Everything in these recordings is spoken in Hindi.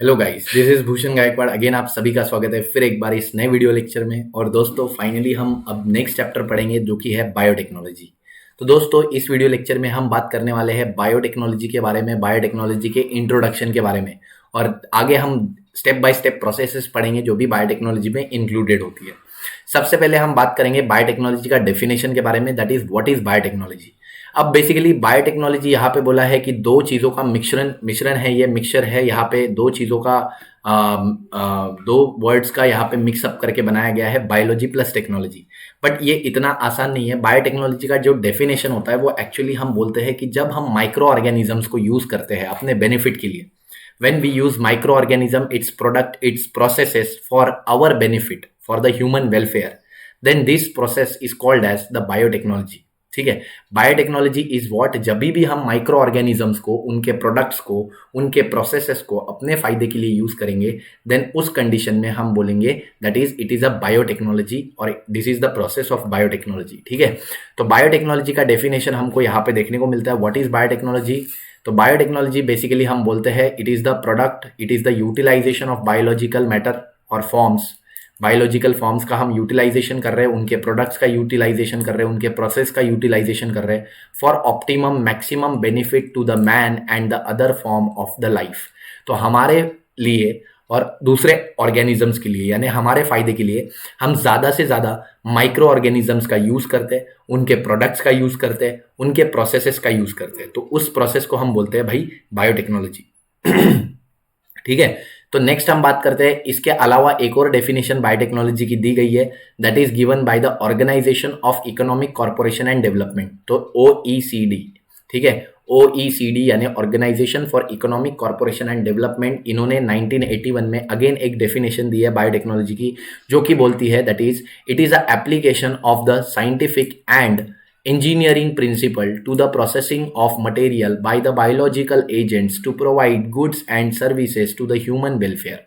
Hello guys, this is Bhushan Gaikwad. Again आप सभी का स्वागत है फिर एक बार इस नए वीडियो लेक्चर में। और दोस्तों फाइनली हम अब नेक्स्ट चैप्टर पढ़ेंगे जो कि है बायोटेक्नोलॉजी। तो दोस्तों इस वीडियो लेक्चर में हम बात करने वाले हैं बायोटेक्नोलॉजी के बारे में, बायोटेक्नोलॉजी के इंट्रोडक्शन के बारे में। और आगे हम स्टेप बाय स्टेप प्रोसेसेस पढ़ेंगे जो भी बायोटेक्नोलॉजी में इंक्लूडेड होती है। सबसे पहले हम बात करेंगे बायोटेक्नोलॉजी का डेफिनेशन के बारे में, that is what is biotechnology. अब बेसिकली बायोटेक्नोलॉजी यहाँ पे बोला है कि दो चीज़ों का मिश्रण मिश्रण है, ये मिक्सचर है। यहाँ पे दो चीज़ों का दो वर्ड्स का यहाँ पे मिक्सअप करके बनाया गया है, बायोलॉजी प्लस टेक्नोलॉजी। बट ये इतना आसान नहीं है। बायोटेक्नोलॉजी का जो डेफिनेशन होता है वो एक्चुअली हम बोलते हैं कि जब हम माइक्रो ऑर्गेनिजम्स को यूज़ करते हैं अपने बेनिफिट के लिए, when we use microorganism, its product, its processes for our benefit, for the human welfare, then this process is called as the biotechnology। ठीक है, बायोटेक्नोलॉजी इज व्हाट, जब भी हम माइक्रो ऑर्गेनिजम्स को, उनके प्रोडक्ट्स को, उनके प्रोसेसेस को अपने फायदे के लिए यूज करेंगे, देन उस कंडीशन में हम बोलेंगे that is it is a biotechnology और this is the process of biotechnology. ठीक है, तो बायोटेक्नोलॉजी का डेफिनेशन हमको यहाँ पे देखने को मिलता है। What is biotechnology? तो बायोटेक्नोलॉजी बेसिकली हम बोलते हैं it is the product, it is the utilization of biological matter और फॉर्म्स। बायोलॉजिकल फॉर्म्स का हम यूटिलाइजेशन कर रहे हैं, उनके प्रोडक्ट्स का यूटिलाइजेशन कर रहे हैं, उनके प्रोसेस का यूटिलाइजेशन कर रहे हैं for optimum maximum benefit to the man and the other form of the life. तो हमारे लिए और दूसरे ऑर्गेनिजम्स के लिए, यानी हमारे फायदे के लिए हम ज़्यादा से ज़्यादा माइक्रो ऑर्गेनिजम्स का यूज़ करते हैं, उनके प्रोडक्ट्स का यूज़ करते हैं, उनके प्रोसेसेस का यूज़ करते हैं। तो उस प्रोसेस को हम बोलते हैं भाई बायोटेक्नोलॉजी। ठीक है, तो नेक्स्ट हम बात करते हैं, इसके अलावा एक और डेफिनेशन बायोटेक्नोलॉजी की दी गई है, that is given by the organisation of economic corporation and development, तो OECD। ठीक है, OECD यानी organisation for economic corporation and development, इन्होंने 1981 में अगेन एक डेफिनेशन दी है बायोटेक्नोलॉजी की, जो कि बोलती है that is it is a application of the scientific and engineering principle to the processing of material by the biological agents to provide goods and services to the human welfare।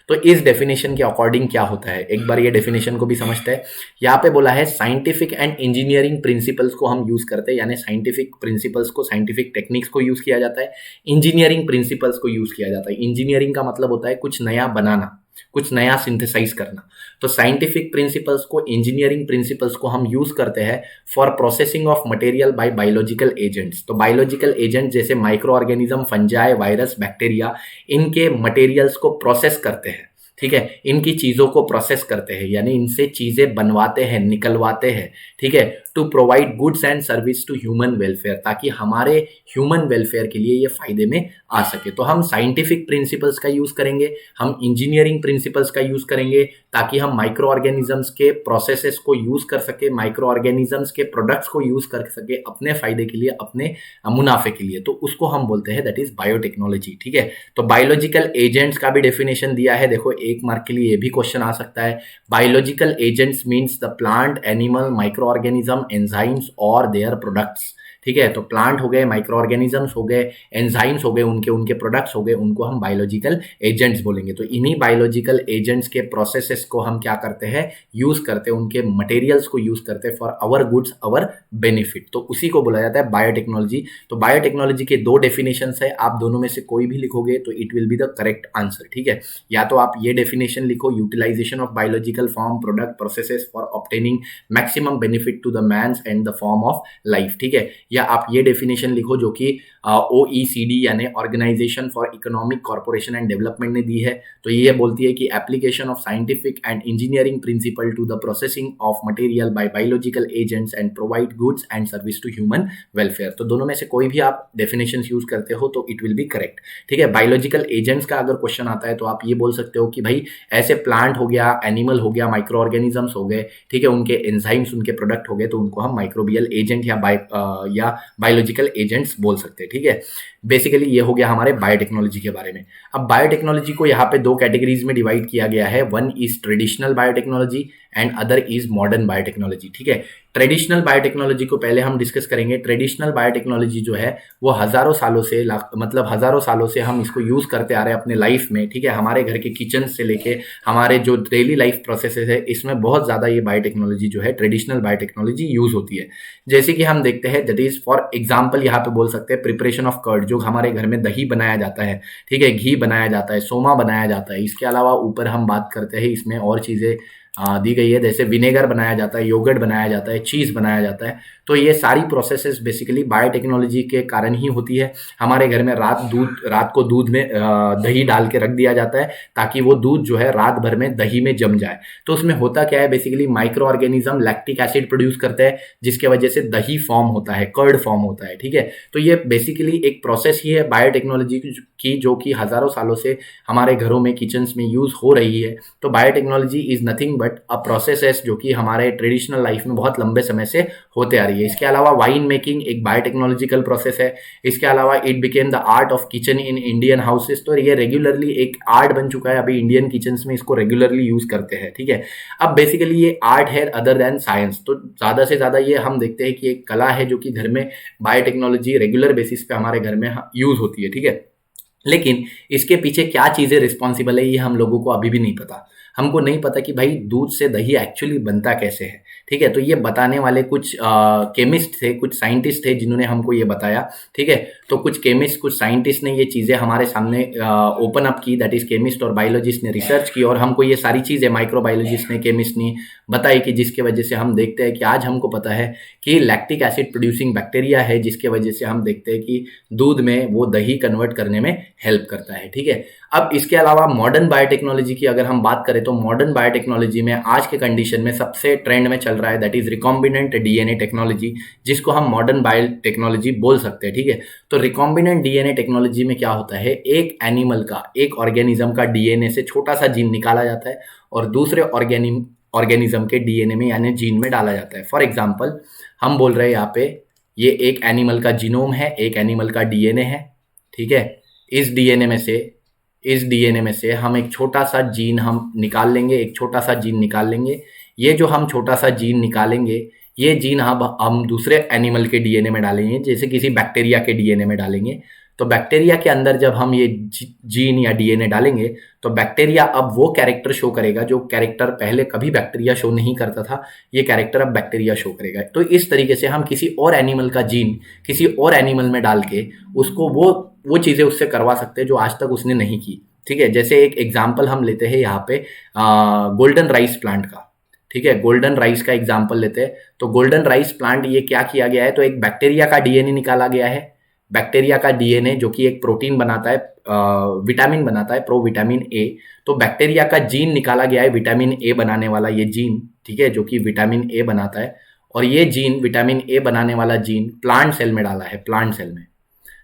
तो इस डेफिनेशन के अकॉर्डिंग क्या होता है, एक बार ये डेफिनेशन को भी समझते हैं। यहाँ पे बोला है साइंटिफिक एंड इंजीनियरिंग प्रिंसिपल्स को हम यूज करते हैं, यानी साइंटिफिक प्रिंसिपल्स को, साइंटिफिक टेक्निक्स को यूज किया जाता है, इंजीनियरिंग प्रिंसिपल्स को यूज किया जाता है। इंजीनियरिंग का मतलब होता है कुछ नया बनाना, कुछ नया सिंथेसाइज करना। तो साइंटिफिक प्रिंसिपल्स को, इंजीनियरिंग प्रिंसिपल्स को हम यूज करते हैं for processing of material by biological agents. तो बायोलॉजिकल एजेंट जैसे micro organism, fungi, virus, bacteria, इनके मटेरियल्स को प्रोसेस करते हैं। ठीक है, इनकी चीजों को प्रोसेस करते हैं, यानी इनसे चीजें बनवाते हैं, निकलवाते हैं। ठीक है, to provide goods and service to human welfare, ताकि हमारे ह्यूमन वेलफेयर के लिए ये फायदे में आ सके। तो हम साइंटिफिक प्रिंसिपल्स का यूज करेंगे, हम इंजीनियरिंग प्रिंसिपल्स का यूज करेंगे, ताकि हम माइक्रो ऑर्गेनिजम्स के प्रोसेसेस को यूज कर सके, माइक्रो ऑर्गेनिजम्स के प्रोडक्ट्स को यूज कर सके अपने फायदे के लिए, अपने मुनाफे के लिए। तो उसको हम बोलते हैं दैट इज बायोटेक्नोलॉजी। ठीक है, तो बायोलॉजिकल एजेंट्स का भी डेफिनेशन दिया है। देखो, एक मार्क के लिए ये भी क्वेश्चन आ सकता है। Biological agents means the plant, animal, micro organism, enzymes और देयर प्रोडक्ट्स। ठीक है, तो प्लांट हो गए, माइक्रो ऑर्गेनिजम्स हो गए, एंजाइम्स हो गए, उनके उनके प्रोडक्ट्स हो गए, उनको हम बायोलॉजिकल एजेंट्स बोलेंगे। तो इन्हीं बायोलॉजिकल एजेंट्स के प्रोसेसेस को हम क्या करते हैं, यूज करते हैं, उनके मटेरियल्स को यूज करते हैं for our goods, our benefit. तो उसी को बोला जाता है बायोटेक्नोलॉजी। तो बायोटेक्नोलॉजी के दो डेफिनेशंस है, आप दोनों में से कोई भी लिखोगे तो it will be the correct answer. ठीक है, या तो आप ये डेफिनेशन लिखो, utilization of biological form, product, processes for obtaining maximum benefit to the mans and the form of life. ठीक है, या आप ये डेफिनेशन लिखो जो कि OECD यानी organisation for economic corporation and development ने दी है। तो ये बोलती है कि application of scientific and engineering principle to the processing of material by biological agents and provide goods and service to human welfare. तो दोनों में से कोई भी आप डेफिनेशन यूज करते हो तो इट विल बी करेक्ट। ठीक है, बायोलॉजिकल एजेंट्स का अगर क्वेश्चन आता है तो आप ये बोल सकते हो कि भाई ऐसे प्लांट हो गया, एनिमल हो गया, माइक्रो ऑर्गेनिजम्स हो गए, ठीक है, उनके एंजाइम्स, उनके प्रोडक्ट हो गए, तो उनको हम माइक्रोबियल एजेंट या बायोलॉजिकल एजेंट्स बोल सकते हैं। ठीक है, बेसिकली ये हो गया हमारे बायोटेक्नोलॉजी के बारे में। अब बायोटेक्नोलॉजी को यहाँ पे दो कैटेगरीज में डिवाइड किया गया है, one is traditional biotechnology and other is modern biotechnology. ठीक है, ट्रेडिशनल बायोटेक्नोलॉजी को पहले हम डिस्कस करेंगे। ट्रेडिशनल बायोटेक्नोलॉजी जो है वो हजारों सालों से मतलब हजारों सालों से हम इसको यूज करते आ रहे हैं अपने लाइफ में, ठीक है। हमारे घर के किचन से लेके हमारे जो डेली लाइफ प्रोसेसेस है इसमें बहुत ज्यादा ये बायोटेक्नोलॉजी जो है ट्रेडिशनल बायोटेक्नोलॉजी यूज होती है। जैसे कि हम देखते हैं, दैट इज फॉर एग्जाम्पल यहाँ पे बोल सकते हैं प्रिपरेशन ऑफ कर्ड, जो हमारे घर में दही बनाया जाता है, ठीक है, घी बनाया जाता है, सोमा बनाया जाता है। इसके अलावा ऊपर हम बात करते हैं इसमें और चीजें दी गई है, जैसे विनेगर बनाया जाता है, योगर्ट बनाया जाता है, चीज बनाया जाता है। तो ये सारी प्रोसेसेस बेसिकली बायोटेक्नोलॉजी के कारण ही होती है। हमारे घर में रात को दूध में दही डाल के रख दिया जाता है ताकि वो दूध जो है रात भर में दही में जम जाए। तो उसमें होता क्या है, basically micro organism lactic acid produce करते हैं, जिसके वजह से दही फॉर्म होता है, कर्ड फॉर्म होता है, ठीक है। तो ये बेसिकली एक प्रोसेस ही है बायोटेक्नोलॉजी की, जो कि हजारों सालों से हमारे घरों में किचन्स में यूज हो रही है। तो biotechnology is nothing but a process जो कि हमारे ट्रेडिशनल लाइफ में बहुत लंबे समय से होते आ रही है। इसके अलावा वाइन मेकिंग एक बायोटेक्नोलॉजिकल प्रोसेस है। इसके अलावा it became the art of kitchen in Indian houses, तो ये रेगुलरली एक आर्ट बन चुका है। अभी इंडियन किचन्स में इसको रेगुलरली यूज करते हैं, ठीक है। अब बेसिकली ये आर्ट है अदर देन साइंस, तो ज्यादा से ज्यादा ये हम देखते हैं कि एक कला है जो कि घर में बायोटेक्नोलॉजी रेगुलर बेसिस पे हमारे घर में यूज होती है, ठीक है। लेकिन इसके पीछे क्या चीजें रिस्पॉन्सिबल है ये हम लोगों को अभी भी नहीं पता। हमको नहीं पता कि भाई दूध से दही एक्चुअली बनता कैसे है, ठीक है। तो ये बताने वाले कुछ केमिस्ट थे, कुछ साइंटिस्ट थे जिन्होंने हमको ये बताया, ठीक है। तो कुछ केमिस्ट, कुछ साइंटिस्ट ने ये चीज़ें हमारे सामने ओपन अप की, दैट इज केमिस्ट और बायोलॉजिस्ट ने रिसर्च की, और हमको ये सारी चीज़ें माइक्रोबायोलॉजिस्ट ने, केमिस्ट ने बताई कि जिसके वजह से हम देखते हैं कि आज हमको पता है कि लैक्टिक एसिड प्रोड्यूसिंग बैक्टीरिया है, जिसके वजह से हम देखते हैं कि दूध में वो दही कन्वर्ट करने में हेल्प करता है, ठीक है। अब इसके अलावा मॉडर्न बायोटेक्नोलॉजी की अगर हम बात करें तो मॉडर्न बायोटेक्नोलॉजी में आज के कंडीशन में सबसे ट्रेंड में चल रहा है that is recombinant DNA technology, जिसको हम मॉडर्न बायोटेक्नोलॉजी बोल सकते हैं, ठीक है। तो रिकॉम्बिनेंट डीएनए टेक्नोलॉजी में क्या होता है, एक एनिमल का, एक ऑर्गेनिज्म का डीएनए से छोटा सा जीन निकाला जाता है और दूसरे ऑर्गेनिज्म के डीएनए में यानी जीन में डाला जाता है। फॉर एग्जाम्पल हम बोल रहे हैं यहाँ पे ये एक एनिमल का जीनोम है, एक एनिमल का डीएनए है, ठीक है। इस डीएनए में से हम एक छोटा सा जीन हम निकाल लेंगे, एक छोटा सा जीन निकाल लेंगे। ये जो हम छोटा सा जीन निकालेंगे, ये जीन हम दूसरे एनिमल के डीएनए में डालेंगे, जैसे किसी बैक्टीरिया के डीएनए में डालेंगे। तो बैक्टीरिया के अंदर जब हम ये जीन या डीएनए डालेंगे तो बैक्टीरिया अब वो कैरेक्टर शो करेगा जो कैरेक्टर पहले कभी बैक्टीरिया शो नहीं करता था, ये कैरेक्टर अब बैक्टीरिया शो करेगा। तो इस तरीके से हम किसी और एनिमल का जीन किसी और एनिमल में डाल के उसको वो चीज़ें उससे करवा सकते हैं जो आज तक उसने नहीं की, ठीक है। जैसे एक एग्जाम्पल हम लेते हैं यहाँ पे गोल्डन राइस प्लांट का, ठीक है। गोल्डन राइस का एग्जाम्पल लेते हैं तो गोल्डन राइस प्लांट ये क्या किया गया है, तो एक बैक्टीरिया का डीएनए निकाला गया है। बैक्टीरिया का डीएनए जो कि एक प्रोटीन बनाता है, विटामिन बनाता है, प्रोविटामिन ए। तो बैक्टीरिया का जीन निकाला गया है, विटामिन ए बनाने वाला ये जीन, ठीक है, जो कि विटामिन ए बनाता है। और ये जीन, विटामिन ए बनाने वाला जीन प्लांट सेल में डाला है, प्लांट सेल में,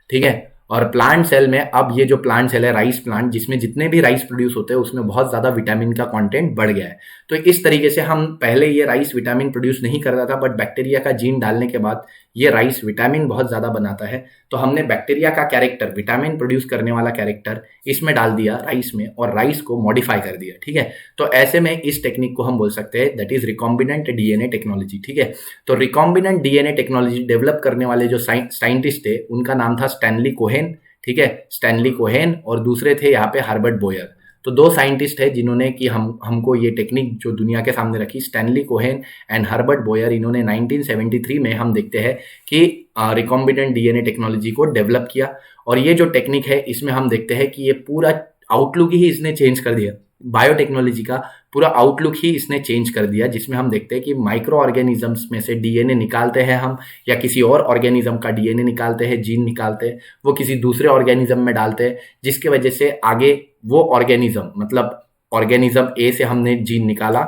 ठीक है। और प्लांट सेल में अब ये जो प्लांट सेल है, राइस प्लांट, जिसमें जितने भी राइस प्रोड्यूस होते हैं उसमें बहुत ज़्यादा विटामिन का कंटेंट बढ़ गया है। तो इस तरीके से हम पहले ये राइस विटामिन प्रोड्यूस नहीं करता था, बट बैक्टीरिया का जीन डालने के बाद ये राइस विटामिन बहुत ज़्यादा बनाता है। तो हमने बैक्टीरिया का कैरेक्टर, विटामिन प्रोड्यूस करने वाला कैरेक्टर इसमें डाल दिया राइस में, और राइस को मॉडिफाई कर दिया, ठीक है। तो ऐसे में इस टेक्निक को हम बोल सकते हैं that is recombinant DNA technology, ठीक है। तो रिकॉम्बिनेंट डीएनए टेक्नोलॉजी डेवलप करने वाले जो साइंटिस्ट थे उनका नाम था स्टैनली कोहेन, ठीक है, स्टैनली कोहेन, और दूसरे थे यहाँ पे हर्बर्ट बोयर। तो दो साइंटिस्ट है जिन्होंने कि हमको ये टेक्निक जो दुनिया के सामने रखी, Stanley Cohen and Herbert Boyer. इन्होंने 1973 में हम देखते हैं कि रिकॉम्बिनेंट डीएनए टेक्नोलॉजी को डेवलप किया। और ये जो टेक्निक है इसमें हम देखते हैं कि ये पूरा आउटलुक ही इसने चेंज कर दिया, बायोटेक्नोलॉजी का पूरा आउटलुक ही इसने चेंज कर दिया, जिसमें हम देखते हैं कि माइक्रो ऑर्गेनिजम्स में से डीएनए निकालते हैं हम, या किसी और ऑर्गेनिज्म का डीएनए निकालते हैं, जीन निकालते हैं, वो किसी दूसरे ऑर्गेनिज्म में डालते हैं, जिसकी वजह से आगे वो ऑर्गेनिज्म, मतलब ऑर्गेनिज्म ए से हमने जीन निकाला,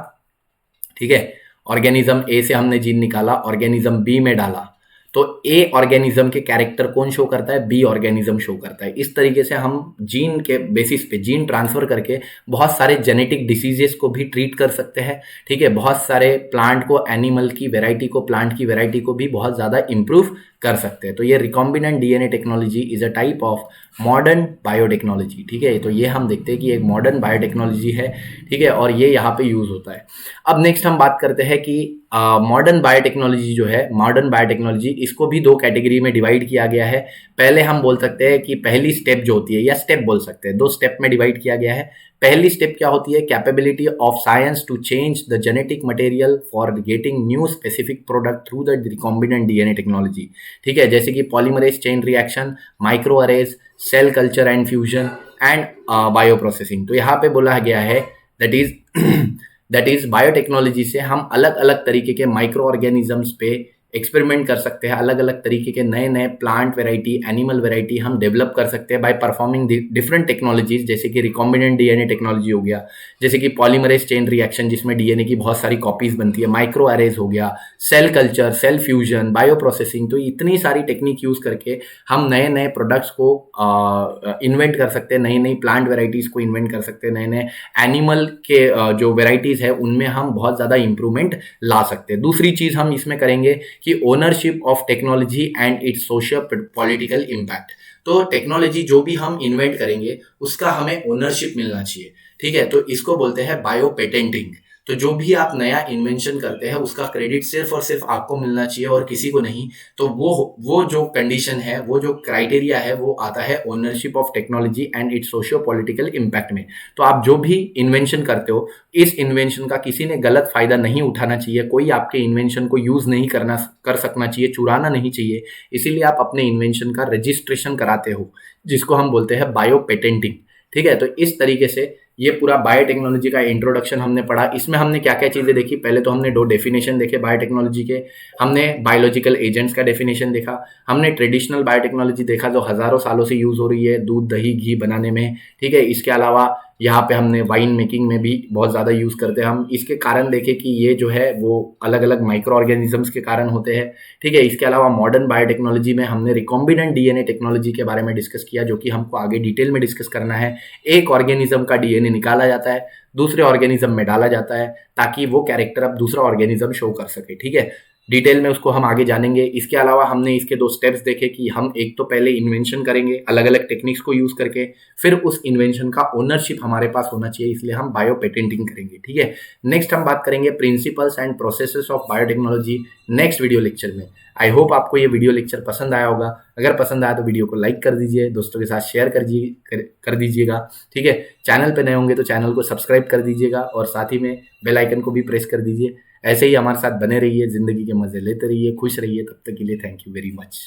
ठीक है, ऑर्गेनिज्म ए से हमने जीन निकाला, ऑर्गेनिज्म बी में डाला, तो ए ऑर्गेनिज्म के कैरेक्टर कौन शो करता है, बी ऑर्गेनिज्म शो करता है। इस तरीके से हम जीन के बेसिस पे, जीन ट्रांसफर करके बहुत सारे जेनेटिक डिसीजेस को भी ट्रीट कर सकते हैं, ठीक है। बहुत सारे प्लांट को, एनिमल की वेराइटी को, प्लांट की वेराइटी को भी बहुत ज़्यादा इम्प्रूव कर सकते हैं। तो ये recombinant DNA technology is a type of modern biotechnology, ठीक है। तो ये हम देखते हैं कि एक मॉडर्न बायोटेक्नोलॉजी है, ठीक है, और ये यहाँ पे यूज होता है। अब नेक्स्ट हम बात करते हैं कि मॉडर्न बायोटेक्नोलॉजी जो है, मॉडर्न बायोटेक्नोलॉजी इसको भी दो कैटेगरी में डिवाइड किया गया है। पहले हम बोल सकते हैं कि पहली स्टेप जो होती है, या स्टेप बोल सकते हैं, दो स्टेप में डिवाइड किया गया है। पहली स्टेप क्या होती है? Capability of science to change the genetic material for getting new specific product through the recombinant DNA technology, ठीक है, जैसे कि polymerase chain reaction, micro array, cell culture and fusion and bio processing. तो यहाँ पे बोला गया है that is that is biotechnology से हम अलग अलग तरीके के माइक्रो ऑर्गेनिजम्स पे एक्सपेरिमेंट कर सकते हैं। अलग अलग तरीके के नए नए प्लांट वेराइटी, एनिमल वेराइटी हम डेवलप कर सकते हैं बाय परफॉर्मिंग डिफरेंट टेक्नोलॉजीज, जैसे कि रिकॉम्बिनेंट डीएनए टेक्नोलॉजी हो गया, जैसे कि पॉलीमरेज चेन रिएक्शन जिसमें डीएनए की बहुत सारी कॉपीज बनती है, माइक्रो अरेज हो गया, cell culture, cell fusion, bio processing. तो इतनी सारी टेक्निक यूज करके हम नए नए प्रोडक्ट्स को इन्वेंट कर सकते हैं, नई नई प्लांट वेराइटीज को इन्वेंट कर सकते हैं, नए नए एनिमल के जो वेराइटीज है उनमें हम बहुत ज्यादा इंप्रूवमेंट ला सकते हैं। दूसरी चीज हम इसमें करेंगे कि ownership of technology and it's socio political impact. तो टेक्नोलॉजी जो भी हम इन्वेंट करेंगे उसका हमें ओनरशिप मिलना चाहिए, ठीक है। तो इसको बोलते हैं बायो पेटेंटिंग। तो जो भी आप नया इन्वेंशन करते हैं उसका क्रेडिट सिर्फ और सिर्फ आपको मिलना चाहिए और किसी को नहीं। तो वो जो कंडीशन है, वो जो क्राइटेरिया है, वो आता है ownership of technology and it's socio political impact में। तो आप जो भी इन्वेंशन करते हो, इस इन्वेंशन का किसी ने गलत फायदा नहीं उठाना चाहिए, कोई आपके इन्वेंशन को यूज नहीं कर सकना चाहिए, चुराना नहीं चाहिए। इसीलिए आप अपने इन्वेंशन का रजिस्ट्रेशन कराते हो, जिसको हम बोलते हैं बायो पेटेंटिंग, ठीक है। तो इस तरीके से ये पूरा बायोटेक्नोलॉजी का इंट्रोडक्शन हमने पढ़ा। इसमें हमने क्या क्या चीजें देखी? पहले तो हमने दो डेफिनेशन देखे बायोटेक्नोलॉजी के। हमने बायोलॉजिकल एजेंट्स का डेफिनेशन देखा, हमने ट्रेडिशनल बायोटेक्नोलॉजी देखा जो हजारों सालों से यूज हो रही है दूध, दही, घी बनाने में, ठीक है। इसके अलावा यहाँ पे हमने वाइन मेकिंग में भी बहुत ज़्यादा यूज़ करते हैं हम। इसके कारण देखें कि ये जो है वो अलग अलग माइक्रो ऑर्गेनिजम्स के कारण होते हैं, ठीक है। इसके अलावा मॉडर्न बायोटेक्नोलॉजी में हमने रिकॉम्बिनेंट डीएनए टेक्नोलॉजी के बारे में डिस्कस किया, जो कि हमको आगे डिटेल में डिस्कस करना है। एक ऑर्गेनिज्म का डीएनए निकाला जाता है, दूसरे ऑर्गेनिज्म में डाला जाता है, ताकि वो कैरेक्टर अब दूसरा ऑर्गेनिज्म शो कर सके, ठीक है। डिटेल में उसको हम आगे जानेंगे। इसके अलावा हमने इसके दो स्टेप्स देखे कि हम एक तो पहले इन्वेंशन करेंगे अलग अलग टेक्निक्स को यूज करके, फिर उस इन्वेंशन का ओनरशिप हमारे पास होना चाहिए, इसलिए हम बायो पेटेंटिंग करेंगे, ठीक है। नेक्स्ट हम बात करेंगे principles and processes of biotechnology next video lecture में। आई होप आपको ये वीडियो लेक्चर पसंद आया होगा। अगर पसंद आया तो वीडियो को लाइक कर दीजिए, दोस्तों के साथ शेयर कर दीजिएगा, ठीक है। चैनल पे नए होंगे तो चैनल को सब्सक्राइब कर दीजिएगा और साथ ही में बेल आइकन को भी प्रेस कर दीजिए। ऐसे ही हमारे साथ बने रहिए, जिंदगी के मजे लेते रहिए, खुश रहिए। तब तक के लिए थैंक यू वेरी मच।